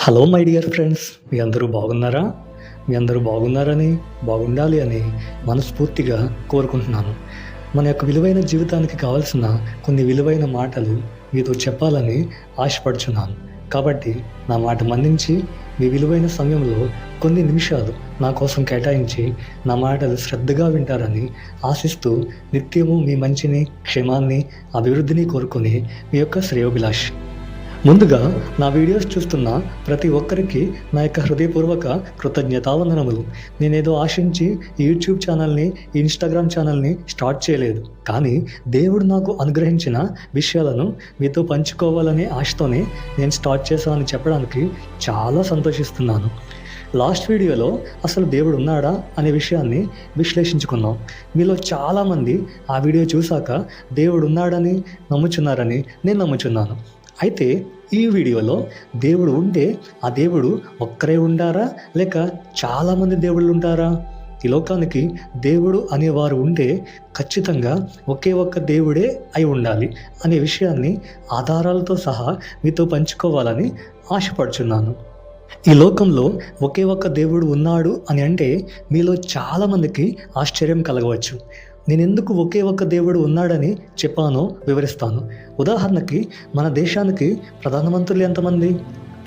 Hello my dear friends, మీ అందరూ బాగున్నారా? మీ అందరూ బాగుండాలి అని మనస్ఫూర్తిగా కోరుకుంటున్నాను. మన యొక్క విలువైన జీవితానికి కావాల్సిన కొన్ని విలువైన మాటలు మీతో చెప్పాలని ఆశపడుచున్నాను. కాబట్టి నా మాట మన్నించి మీ విలువైన సమయంలో కొన్ని నిమిషాలు నా కోసం కేటాయించి నా మాటలు శ్రద్ధగా వింటారని ఆశిస్తూ నిత్యము మీ మంచిని, క్షేమాన్ని, అభివృద్ధిని కోరుకునే మీ యొక్క శ్రేయోభిలాష్. ముందుగా నా వీడియోస్ చూస్తున్న ప్రతి ఒక్కరికి నా యొక్క హృదయపూర్వక కృతజ్ఞతావందనములు. నేనేదో ఆశించి యూట్యూబ్ ఛానల్ని, ఇన్స్టాగ్రామ్ ఛానల్ని స్టార్ట్ చేయలేదు. కానీ దేవుడు నాకు అనుగ్రహించిన విషయాలను మీతో పంచుకోవాలనే ఆశతోనే నేను స్టార్ట్ చేశానని చెప్పడానికి చాలా సంతోషిస్తున్నాను. లాస్ట్ వీడియోలో అసలు దేవుడు ఉన్నాడా అనే విషయాన్ని విశ్లేషించుకున్నాం. మీలో చాలామంది ఆ వీడియో చూశాక దేవుడు ఉన్నాడని నమ్ముచున్నారని నేను నమ్ముచున్నాను. అయితే ఈ వీడియోలో దేవుడు ఉంటే ఆ దేవుడు ఒక్కరే ఉండారా, లేక చాలామంది దేవుళ్ళు ఉంటారా? ఈ లోకానికి దేవుడు అనేవారు ఉంటే ఖచ్చితంగా ఒకే ఒక్క దేవుడే అయి ఉండాలి అనే విషయాన్ని ఆధారాలతో సహా మీతో పంచుకోవాలని ఆశపడుచున్నాను. ఈ లోకంలో ఒకే ఒక్క దేవుడు ఉన్నాడు అని అంటే మీలో చాలామందికి ఆశ్చర్యం కలగవచ్చు. నేను ఎందుకు ఒకే ఒక్క దేవుడు ఉన్నాడని చెప్పానో వివరిస్తాను. ఉదాహరణకి మన దేశానికి ప్రధానమంత్రులు ఎంతమంది?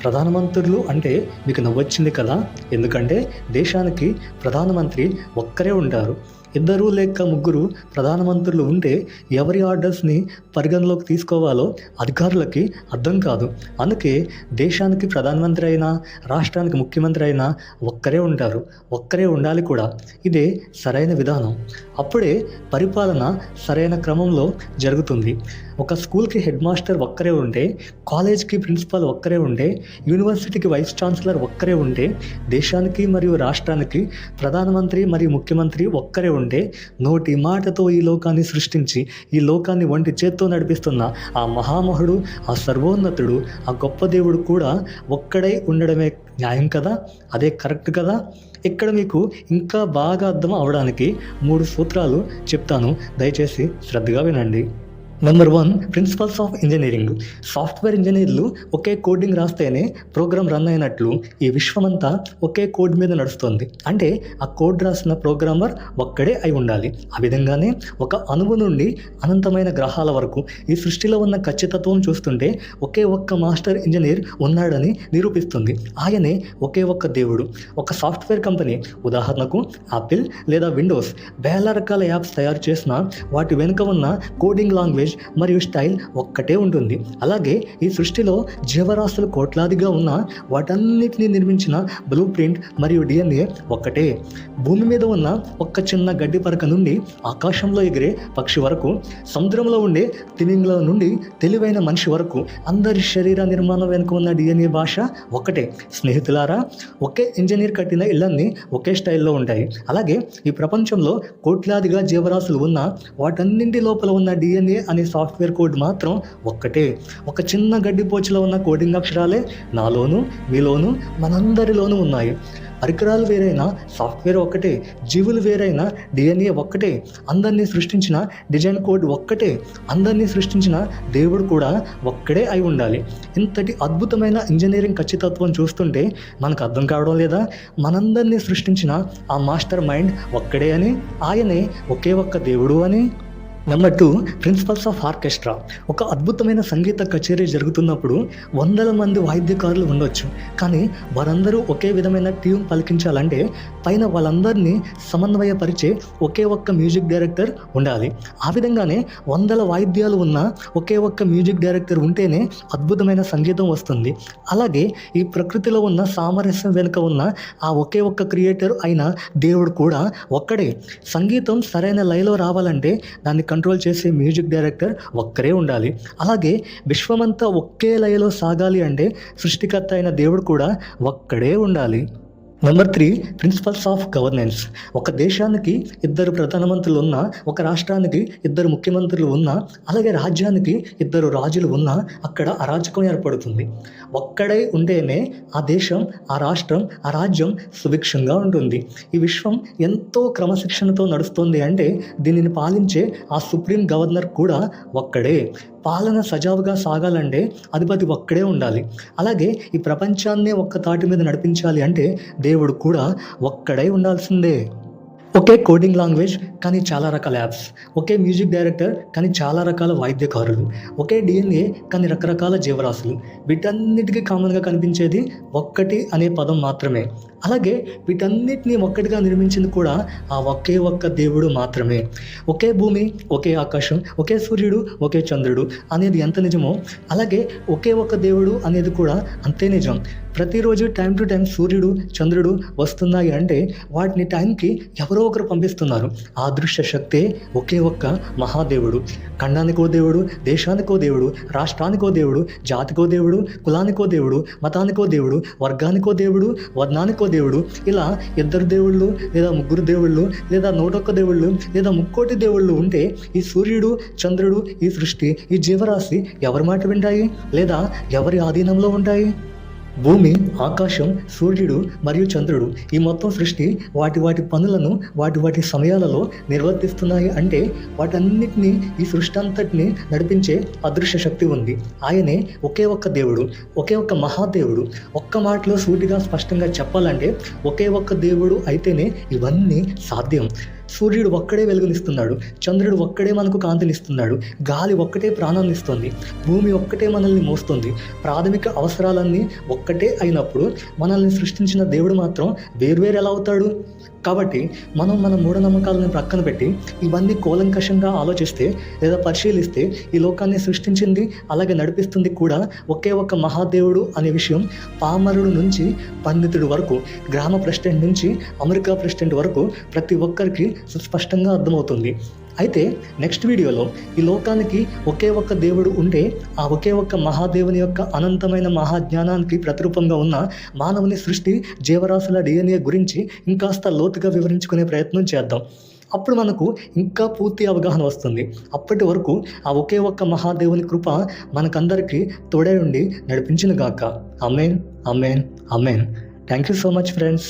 ప్రధానమంత్రులు అంటే మీకు నవ్వొచ్చింది కదా, ఎందుకంటే దేశానికి ప్రధానమంత్రి ఒక్కరే ఉంటారు. ఇద్దరు లేక ముగ్గురు ప్రధానమంత్రులు ఉంటే ఎవరి ఆర్డర్స్ని పరిగణలోకి తీసుకోవాలో అధికారులకి అర్థం కాదు. అందుకే దేశానికి ప్రధానమంత్రి అయినా, రాష్ట్రానికి ముఖ్యమంత్రి అయినా ఒక్కరే ఉంటారు, ఒక్కరే ఉండాలి కూడా. ఇదే సరైన విధానం. అప్పుడే పరిపాలన సరైన క్రమంలో జరుగుతుంది. ఒక స్కూల్కి హెడ్ మాస్టర్ ఒక్కరే ఉంటే, కాలేజ్కి ప్రిన్సిపాల్ ఒక్కరే ఉంటే, యూనివర్సిటీకి వైస్ ఛాన్సలర్ ఒక్కరే ఉంటే, దేశానికి మరియు రాష్ట్రానికి ప్రధానమంత్రి మరియు ముఖ్యమంత్రి ఒక్కరే ఉంటే, నోటి మాటతో ఈ లోకాన్ని సృష్టించి ఈ లోకాన్ని ఒంటి చేత్తో నడిపిస్తున్న ఆ మహామహుడు, ఆ సర్వోన్నతుడు, ఆ గొప్ప దేవుడు కూడా ఒక్కడై ఉండడమే న్యాయం కదా, అదే కరెక్ట్ కదా. ఇక్కడ మీకు ఇంకా బాగా అర్థం అవడానికి 3 సూత్రాలు చెప్తాను, దయచేసి శ్రద్ధగా వినండి. Number 1, principles of engineering. Software ఇంజనీర్లు ఒకే కోడింగ్ రాస్తేనే ప్రోగ్రామ్ రన్ అయినట్లు ఈ విశ్వమంతా ఒకే కోడ్ మీద నడుస్తుంది. అంటే ఆ కోడ్ రాసిన ప్రోగ్రామర్ ఒక్కడే అయి ఉండాలి. ఆ విధంగానే ఒక అణువు నుండి అనంతమైన గ్రహాల వరకు ఈ సృష్టిలో ఉన్న ఖచ్చితత్వం చూస్తుంటే ఒకే ఒక్క మాస్టర్ ఇంజనీర్ ఉన్నాడని నిరూపిస్తుంది. ఆయనే ఒకే ఒక్క దేవుడు. ఒక సాఫ్ట్వేర్ కంపెనీ, ఉదాహరణకు యాపిల్ లేదా విండోస్, వేల రకాల యాప్స్ తయారు చేసిన వాటి వెనుక ఉన్న కోడింగ్ లాంగ్వేజ్ మరియు స్టైల్ ఒక్కటే ఉంటుంది. అలాగే ఈ సృష్టిలో జీవరాశులు కోట్లాదిగా ఉన్న వాటన్నిటిని నిర్మించిన బ్లూ ప్రింట్ మరియు DNA ఒక్కటే. భూమి మీద ఉన్న ఒక్క చిన్న గడ్డి పరక నుండి ఆకాశంలో ఎగిరే పక్షి వరకు, సముద్రంలో ఉండే తిమింగలం నుండి తెలివైన మనిషి వరకు అందరి శరీర నిర్మాణం వెనుక ఉన్న DNA భాష ఒక్కటే. స్నేహితులారా, ఒకే ఇంజనీర్ కట్టిన ఇళ్ళన్నీ ఒకే స్టైల్లో ఉంటాయి. అలాగే ఈ ప్రపంచంలో కోట్లాదిగా జీవరాశులు ఉన్న వాటన్నింటి లోపల ఉన్న DNA అనే సాఫ్ట్వేర్ కోడ్ మాత్రం ఒక్కటే. ఒక చిన్న గడ్డిపోచులో ఉన్న కోడింగ్ అక్షరాలే నాలోను, మీలోను, మనందరిలోనూ ఉన్నాయి. పరికరాలు వేరైనా సాఫ్ట్వేర్ ఒక్కటే, జీవులు వేరైనా DNA ఒక్కటే, అందరినీ సృష్టించిన డిజైన్ కోడ్ ఒక్కటే, అందరినీ సృష్టించిన దేవుడు కూడా ఒక్కడే అయి ఉండాలి. ఇంతటి అద్భుతమైన ఇంజనీరింగ్ ఖచ్చితత్వం చూస్తుంటే మనకు అర్థం కావడం లేదా? మనందరినీ సృష్టించిన ఆ మాస్టర్ మైండ్ ఒక్కడే అని, ఆయనే ఒకే ఒక్క దేవుడు అని. Number 2, principles of orchestra. ఒక అద్భుతమైన సంగీత కచేరీ జరుగుతున్నప్పుడు వందల మంది వాయిద్యకారులు ఉండొచ్చు. కానీ వారందరూ ఒకే విధమైన ట్యూన్ పలికించాలంటే పైన వాళ్ళందరినీ సమన్వయపరిచే ఒకే ఒక్క మ్యూజిక్ డైరెక్టర్ ఉండాలి. ఆ విధంగానే వందల వాయిద్యాలు ఉన్న ఒకే ఒక్క మ్యూజిక్ డైరెక్టర్ ఉంటేనే అద్భుతమైన సంగీతం వస్తుంది. అలాగే ఈ ప్రకృతిలో ఉన్న సామరస్యం వెనుక ఉన్న ఆ ఒకే ఒక్క క్రియేటర్ అయిన దేవుడు కూడా ఒక్కడే. సంగీతం సరైన లయలో రావాలంటే దాన్ని కంట్రోల్ చేసే మ్యూజిక్ డైరెక్టర్ ఒక్కరే ఉండాలి. అలాగే విశ్వమంతా ఒకే లయలో సాగాలి అంటే సృష్టికర్త అయిన దేవుడు కూడా ఒక్కడే ఉండాలి. Number 3, principles of governance. ఒక దేశానికి 2 ప్రధానమంత్రులు ఉన్నా, ఒక రాష్ట్రానికి 2 ముఖ్యమంత్రులు ఉన్నా, అలాగే రాజ్యానికి 2 రాజులు ఉన్నా అక్కడ అరాచకం ఏర్పడుతుంది. ఒక్కడై ఉంటేనే ఆ దేశం, ఆ రాష్ట్రం, ఆ రాజ్యం సుభిక్షంగా ఉంటుంది. ఈ విశ్వం ఎంతో క్రమశిక్షణతో నడుస్తుంది అంటే దీనిని పాలించే ఆ సుప్రీం గవర్నర్ కూడా ఒక్కడే. పాలన సజావుగా సాగాలంటే అధిపతి ఒక్కడే ఉండాలి. అలాగే ఈ ప్రపంచాన్నే ఒక్క తాటి మీద నడిపించాలి అంటే దేవుడు కూడా ఒక్కడై ఉండాల్సిందే. ఒకే కోడింగ్ లాంగ్వేజ్ కానీ చాలా రకాల యాప్స్, ఒకే మ్యూజిక్ డైరెక్టర్ కానీ చాలా రకాల వాయిద్యకారులు, ఒకే డిఎన్ఏ కానీ రకరకాల జీవరాశులు, వీటన్నిటికీ కామన్గా కనిపించేది ఒక్కటి అనే పదం మాత్రమే. అలాగే వీటన్నిటినీ ఒక్కటిగా నిర్మించింది కూడా ఆ ఒకే ఒక్క దేవుడు మాత్రమే. ఒకే భూమి, ఒకే ఆకాశం, ఒకే సూర్యుడు, ఒకే చంద్రుడు అనేది ఎంత నిజమో అలాగే ఒకే ఒక్క దేవుడు అనేది కూడా అంతే నిజం. ప్రతిరోజు టైం టు టైం సూర్యుడు, చంద్రుడు వస్తున్నాయి అంటే వాటిని టైంకి ఎవరో ఒకరు పంపిస్తున్నారు. ఆ దృశ్య శక్తే ఒకే ఒక్క మహాదేవుడు. ఖండానికో దేవుడు, దేశానికో దేవుడు, రాష్ట్రానికో దేవుడు, జాతికో దేవుడు, కులానికో దేవుడు, మతానికో దేవుడు, వర్గానికో దేవుడు, వర్ణానికో దేవుడు, ఇలా 2 దేవుళ్ళు లేదా 3 దేవుళ్ళు లేదా 101 దేవుళ్ళు లేదా 3,000,000 దేవుళ్ళు ఉంటే ఈ సూర్యుడు, చంద్రుడు, ఈ సృష్టి, ఈ జీవరాశి ఎవరి మాట వింటాయి లేదా ఎవరి ఆధీనంలో ఉంటాయి? భూమి, ఆకాశం, సూర్యుడు మరియు చంద్రుడు ఈ మొత్తం సృష్టి వాటి పనులను వాటి సమయాలలో నిర్వర్తిస్తున్నాయి అంటే వాటన్నిటినీ ఈ సృష్టి అంతటిని నడిపించే అదృశ్య శక్తి ఉంది. ఆయనే ఒకే ఒక్క దేవుడు, ఒకే ఒక్క మహాదేవుడు. ఒక్క మాటలో సూటిగా స్పష్టంగా చెప్పాలంటే ఒకే ఒక్క దేవుడు అయితేనే ఇవన్నీ సాధ్యం. సూర్యుడు ఒక్కడే వెలుగునిస్తున్నాడు, చంద్రుడు ఒక్కడే మనకు కాంతినిస్తున్నాడు, గాలి ఒక్కటే ప్రాణాన్ని ఇస్తుంది, భూమి ఒక్కటే మనల్ని మోస్తుంది. ప్రాథమిక అవసరాలన్నీ ఒక్కటే అయినప్పుడు మనల్ని సృష్టించిన దేవుడు మాత్రం వేర్వేరు ఎలా అవుతాడు? కాబట్టి మనం మన మూఢనమ్మకాలను ప్రక్కన పెట్టి ఇవన్నీ కూలంకషంగా ఆలోచిస్తే లేదా పరిశీలిస్తే ఈ లోకాన్ని సృష్టించింది అలాగే నడిపిస్తుంది కూడా ఒకే ఒక్క మహాదేవుడు అనే విషయం పామరుడు నుంచి పండితుడి వరకు, గ్రామ ప్రెసిడెంట్ నుంచి అమెరికా ప్రెసిడెంట్ వరకు ప్రతి ఒక్కరికి సుస్పష్టంగా అర్థమవుతుంది. అయితే నెక్స్ట్ వీడియోలో ఈ లోకానికి ఒకే ఒక్క దేవుడు ఉంటే ఆ ఒకే ఒక్క మహాదేవుని యొక్క అనంతమైన మహాజ్ఞానానికి ప్రతిరూపంగా ఉన్న మానవుని సృష్టి, జీవరాశుల డిఎన్ఏ గురించి ఇంకాస్త లోతుగా వివరించుకునే ప్రయత్నం చేద్దాం. అప్పుడు మనకు ఇంకా పూర్తి అవగాహన వస్తుంది. అప్పటి వరకు ఆ ఒకే ఒక్క మహాదేవుని కృప మనకందరికీ తోడై ఉండి నడిపించును గాక. ఆమేన్, ఆమేన్, ఆమేన్. Thank you so much friends.